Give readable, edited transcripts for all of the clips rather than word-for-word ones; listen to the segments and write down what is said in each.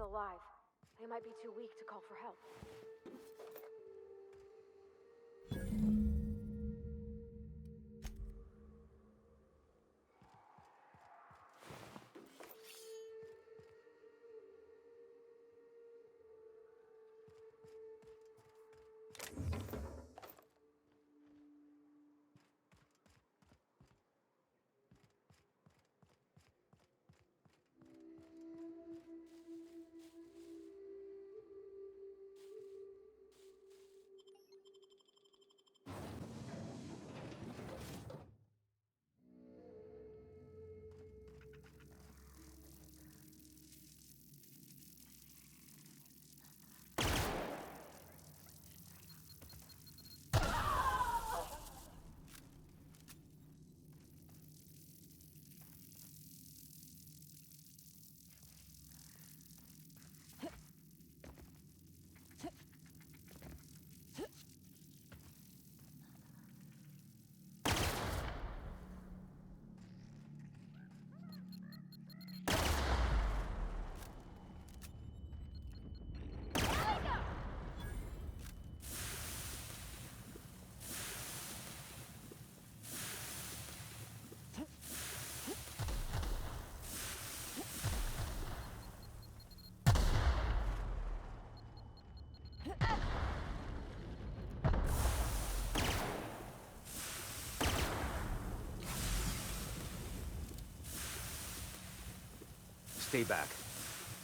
still alive. They might be too weak to call for help. Stay back.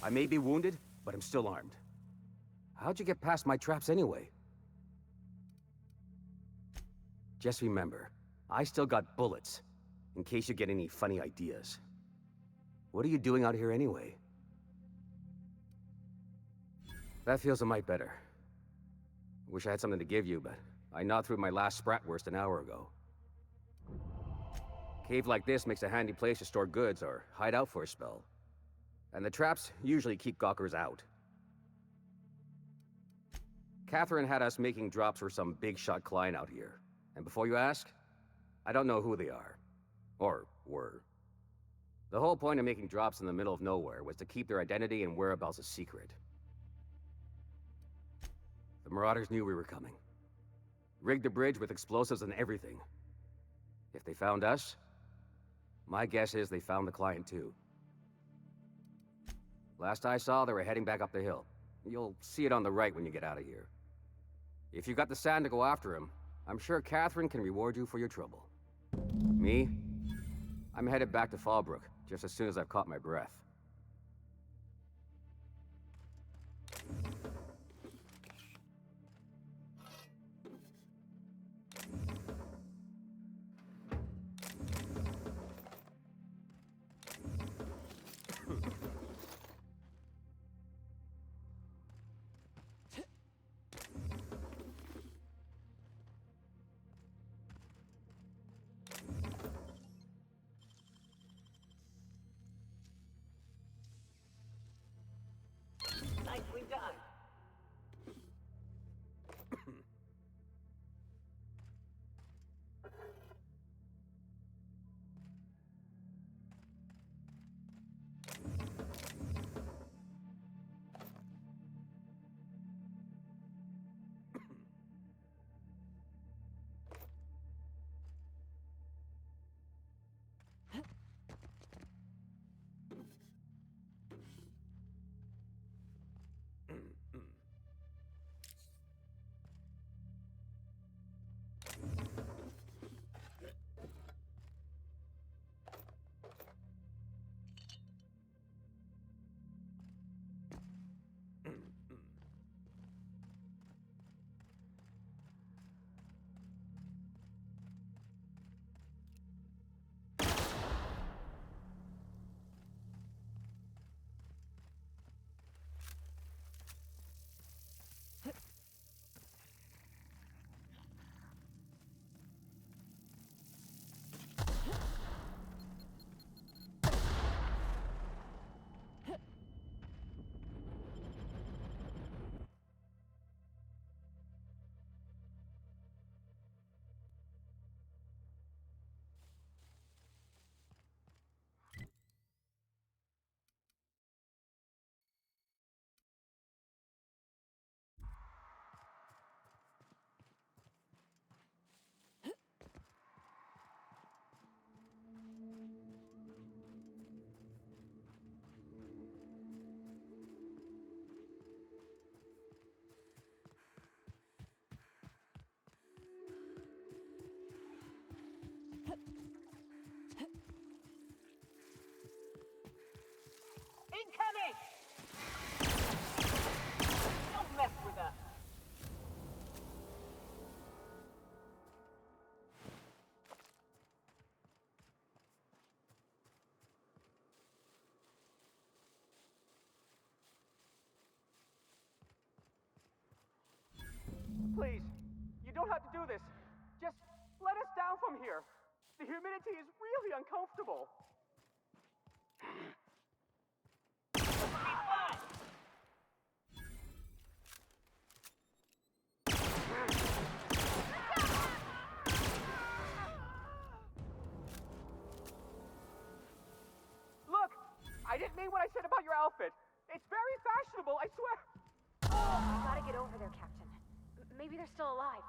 I may be wounded, but I'm still armed. How'd you get past my traps anyway? Just remember, I still got bullets, in case you get any funny ideas. What are you doing out here anyway? That feels a mite better. Wish I had something to give you, but I gnawed through my last Spratwurst an hour ago. Cave like this makes a handy place to store goods or hide out for a spell. And the traps usually keep gawkers out. Catherine had us making drops for some big-shot client out here. And before you ask, I don't know who they are. Or were. The whole point of making drops in the middle of nowhere was to keep their identity and whereabouts a secret. The Marauders knew we were coming. Rigged the bridge with explosives and everything. If they found us, my guess is they found the client too. Last I saw, they were heading back up the hill. You'll see it on the right when you get out of here. If you've got the sand to go after him, I'm sure Catherine can reward you for your trouble. Me? I'm headed back to Fallbrook, just as soon as I've caught my breath. Please, you don't have to do this. Just let us down from here. The humidity is really uncomfortable. Look, I didn't mean what I said about your outfit. It's very fashionable, I swear. You gotta get over there, Captain. Maybe they're still alive.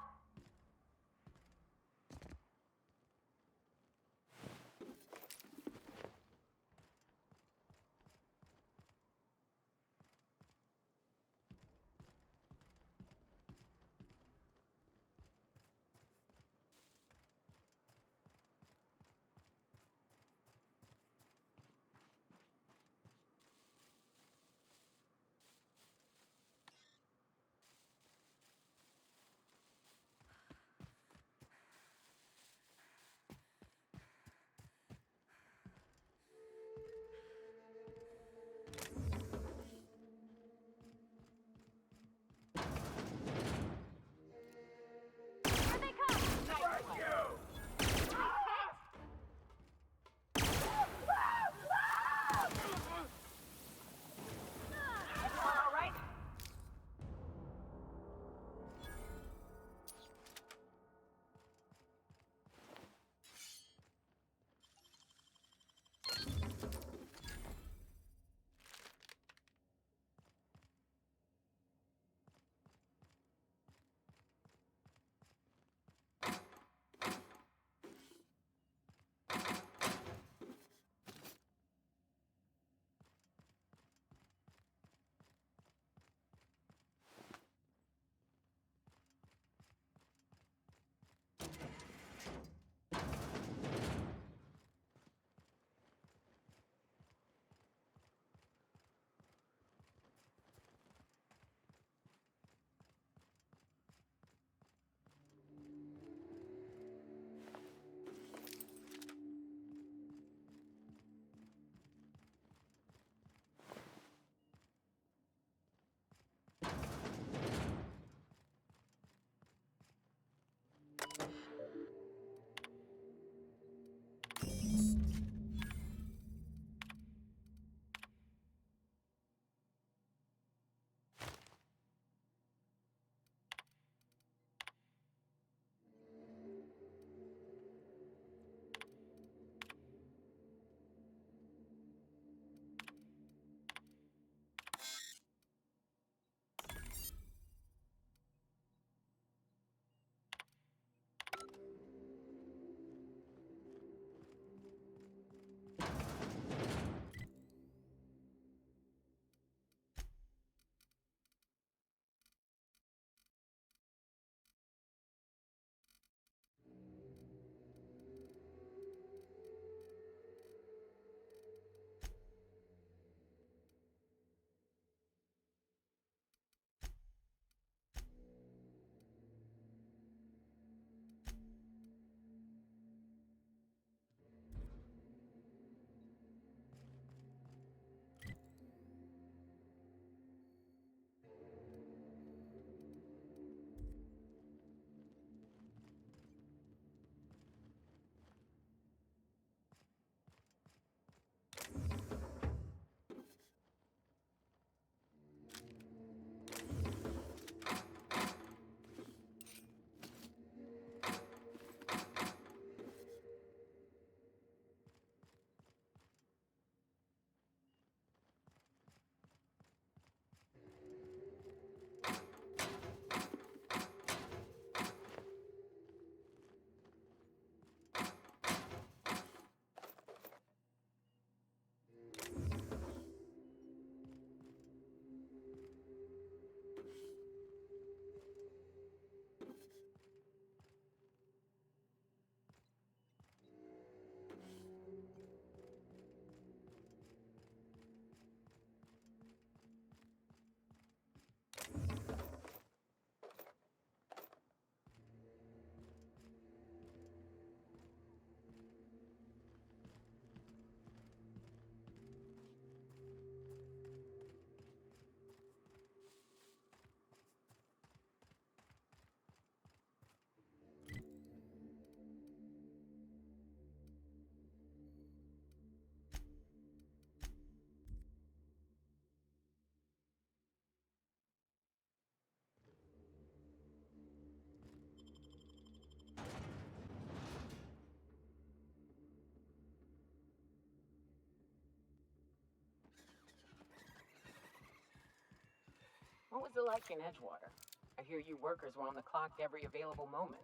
What was it like in Edgewater? I hear you workers were on the clock every available moment.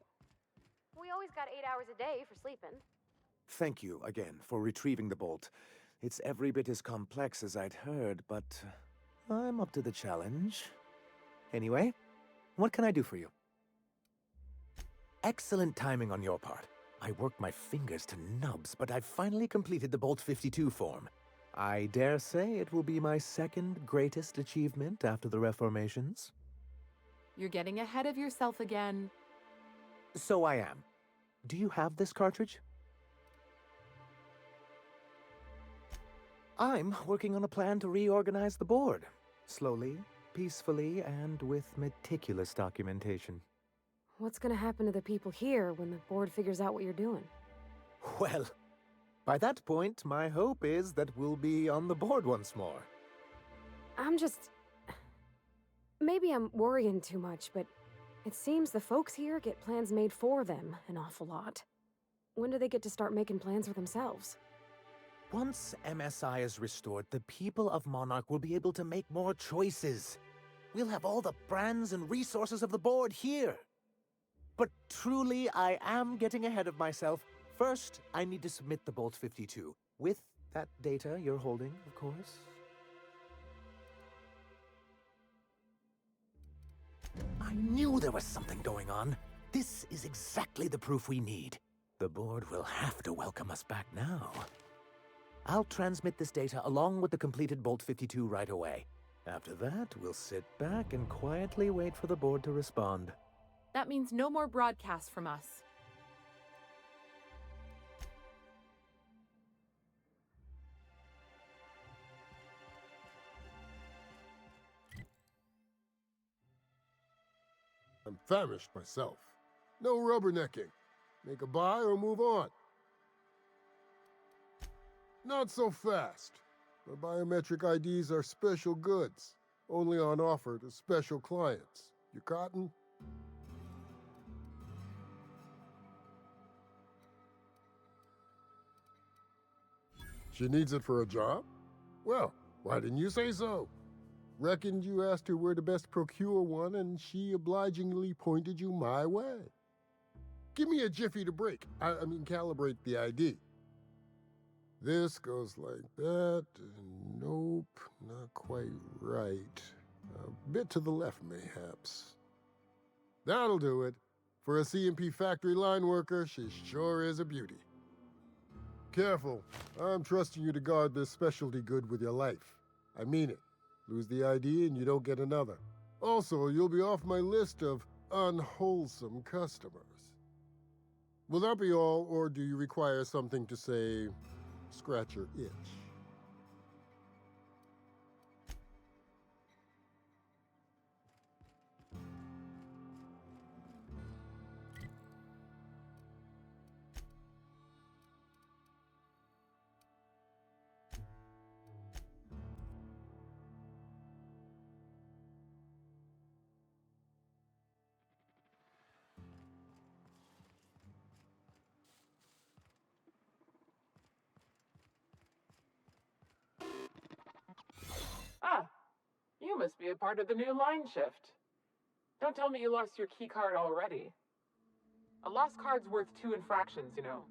We always got 8 hours a day for sleeping. Thank you again for retrieving the bolt. It's every bit as complex as I'd heard, but I'm up to the challenge. Anyway, what can I do for you? Excellent timing on your part. I worked my fingers to nubs, but I've finally completed the Bolt 52 form. I dare say it will be my second greatest achievement after the Reformations. You're getting ahead of yourself again. So I am. Do you have this cartridge? I'm working on a plan to reorganize the board. Slowly, peacefully, and with meticulous documentation. What's gonna happen to the people here when the board figures out what you're doing? Well, by that point, my hope is that we'll be on the board once more. Maybe I'm worrying too much, but it seems the folks here get plans made for them an awful lot. When do they get to start making plans for themselves? Once MSI is restored, the people of Monarch will be able to make more choices. We'll have all the brands and resources of the board here. But truly, I am getting ahead of myself. First, I need to submit the Bolt 52. With that data you're holding, of course. I knew there was something going on. This is exactly the proof we need. The board will have to welcome us back now. I'll transmit this data along with the completed Bolt 52 right away. After that, we'll sit back and quietly wait for the board to respond. That means no more broadcasts from us. I'm famished myself. No rubbernecking. Make a buy or move on. Not so fast. My biometric IDs are special goods, only on offer to special clients. You cotton? She needs it for a job? Well, why didn't you say so? Reckoned you asked her where to best procure one, and she obligingly pointed you my way. Give me a jiffy to break. I mean, calibrate the ID. This goes like that. Nope, not quite right. A bit to the left, mayhaps. That'll do it. For a CMP factory line worker, she sure is a beauty. Careful. I'm trusting you to guard this specialty good with your life. I mean it. Lose the ID and you don't get another. Also, you'll be off my list of unwholesome customers. Will that be all, or do you require something to say, scratch your itch? Ah, you must be a part of the new line shift. Don't tell me you lost your key card already. A lost card's worth 2 infractions, you know.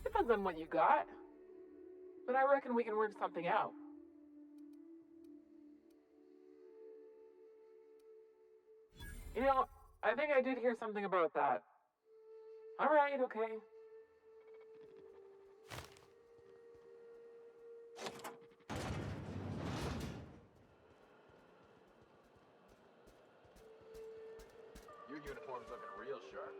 Depends on what you got. But I reckon we can work something out. You know, I think I did hear something about that. Alright, okay. Your uniform's looking real sharp.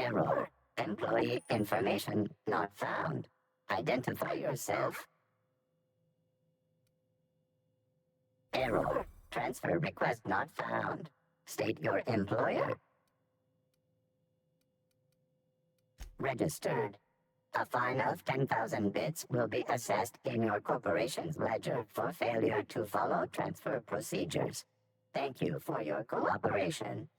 Error. Employee information not found. Identify yourself. Error. Transfer request not found. State your employer. Registered. A fine of 10,000 bits will be assessed in your corporation's ledger for failure to follow transfer procedures. Thank you for your cooperation.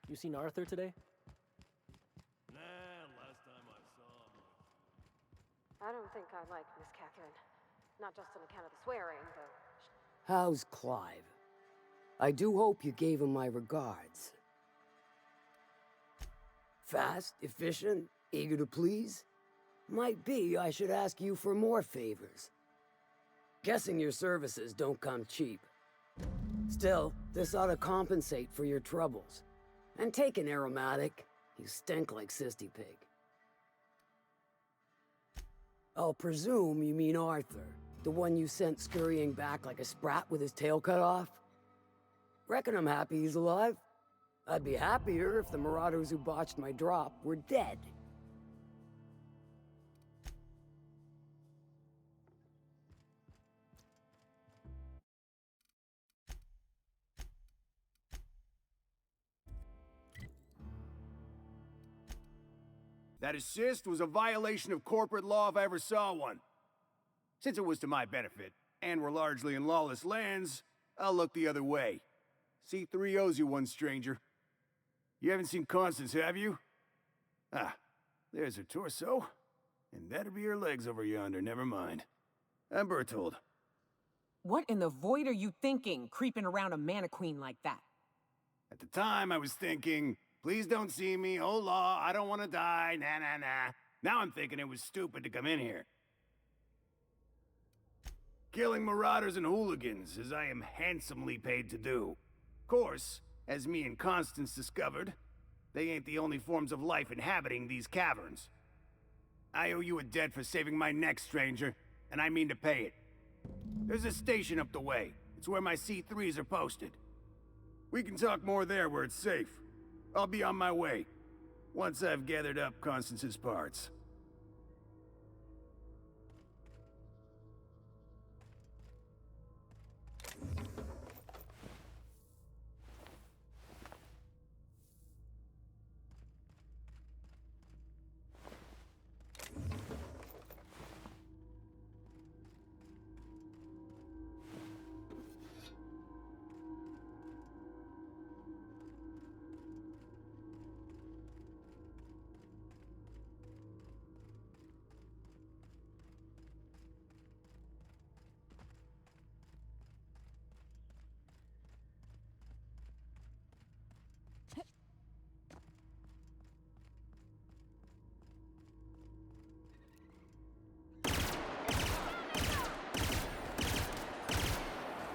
You seen Arthur today? Nah, last time I saw him. I don't think I like Miss Catherine. Not just on account of the swearing, but... How's Clive? I do hope you gave him my regards. Fast, efficient, eager to please? Might be I should ask you for more favors. Guessing your services don't come cheap. Still, this ought to compensate for your troubles. And take an aromatic. You stink like Sisty Pig. I'll presume you mean Arthur, the one you sent scurrying back like a sprat with his tail cut off? Reckon I'm happy he's alive. I'd be happier if the marauders who botched my drop were dead. That assist was a violation of corporate law if I ever saw one. Since it was to my benefit, and we're largely in lawless lands, I'll look the other way. C3 owes you one, stranger. You haven't seen Constance, have you? Ah, there's her torso. And that'll be her legs over yonder, never mind. I'm Bertold. What in the void are you thinking, creeping around a mannequin like that? At the time, I was thinking, please don't see me, oh law, I don't want to die, nah nah nah. Now I'm thinking it was stupid to come in here. Killing marauders and hooligans, as I am handsomely paid to do. Of course, as me and Constance discovered, they ain't the only forms of life inhabiting these caverns. I owe you a debt for saving my neck, stranger, and I mean to pay it. There's a station up the way. It's where my C3s are posted. We can talk more there where it's safe. I'll be on my way, once I've gathered up Constance's parts.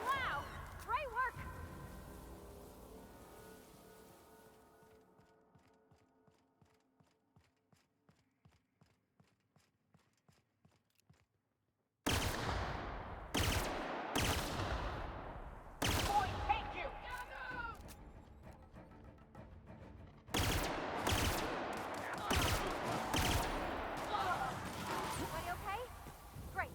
Wow! Great work! Everybody okay? Great.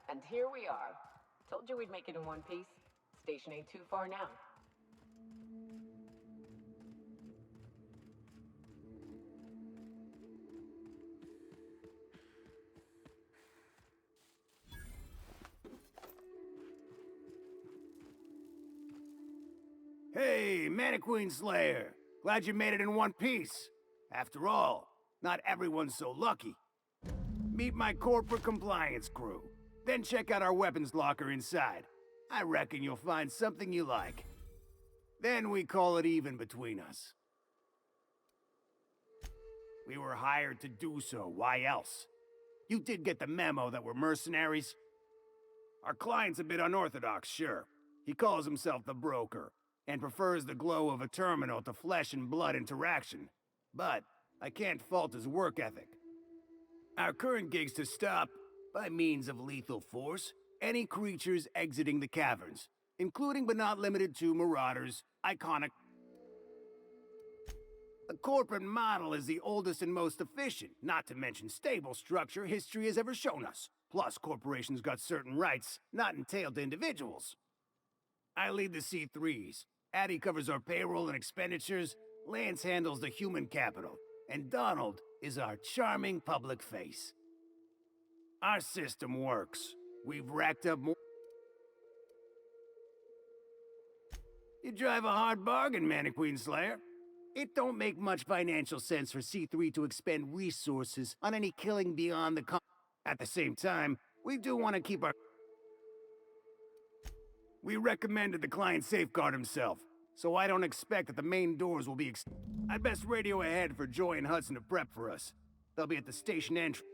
And here we are. Told you we'd make it in one piece. Station ain't too far now. Hey, Mannequin Slayer! Glad you made it in one piece. After all, not everyone's so lucky. Meet my corporate compliance crew. Then check out our weapons locker inside. I reckon you'll find something you like. Then we call it even between us. We were hired to do so, why else? You did get the memo that we're mercenaries? Our client's a bit unorthodox, sure. He calls himself the broker, and prefers the glow of a terminal to flesh and blood interaction. But I can't fault his work ethic. Our current gig's to stop, by means of lethal force, any creatures exiting the caverns, including but not limited to marauders, iconic. The corporate model is the oldest and most efficient, not to mention stable structure history has ever shown us. Plus, corporations got certain rights not entailed to individuals. I lead the C3s. Addie covers our payroll and expenditures, Lance handles the human capital, and Donald is our charming public face. Our system works. We've racked up more. You drive a hard bargain, Mannequin Slayer. It don't make much financial sense for C3 to expend resources on any killing beyond the At the same time, we do want to keep our... We recommended the client safeguard himself, so I don't expect that the main doors will be I'd best radio ahead for Joy and Hudson to prep for us. They'll be at the station entrance.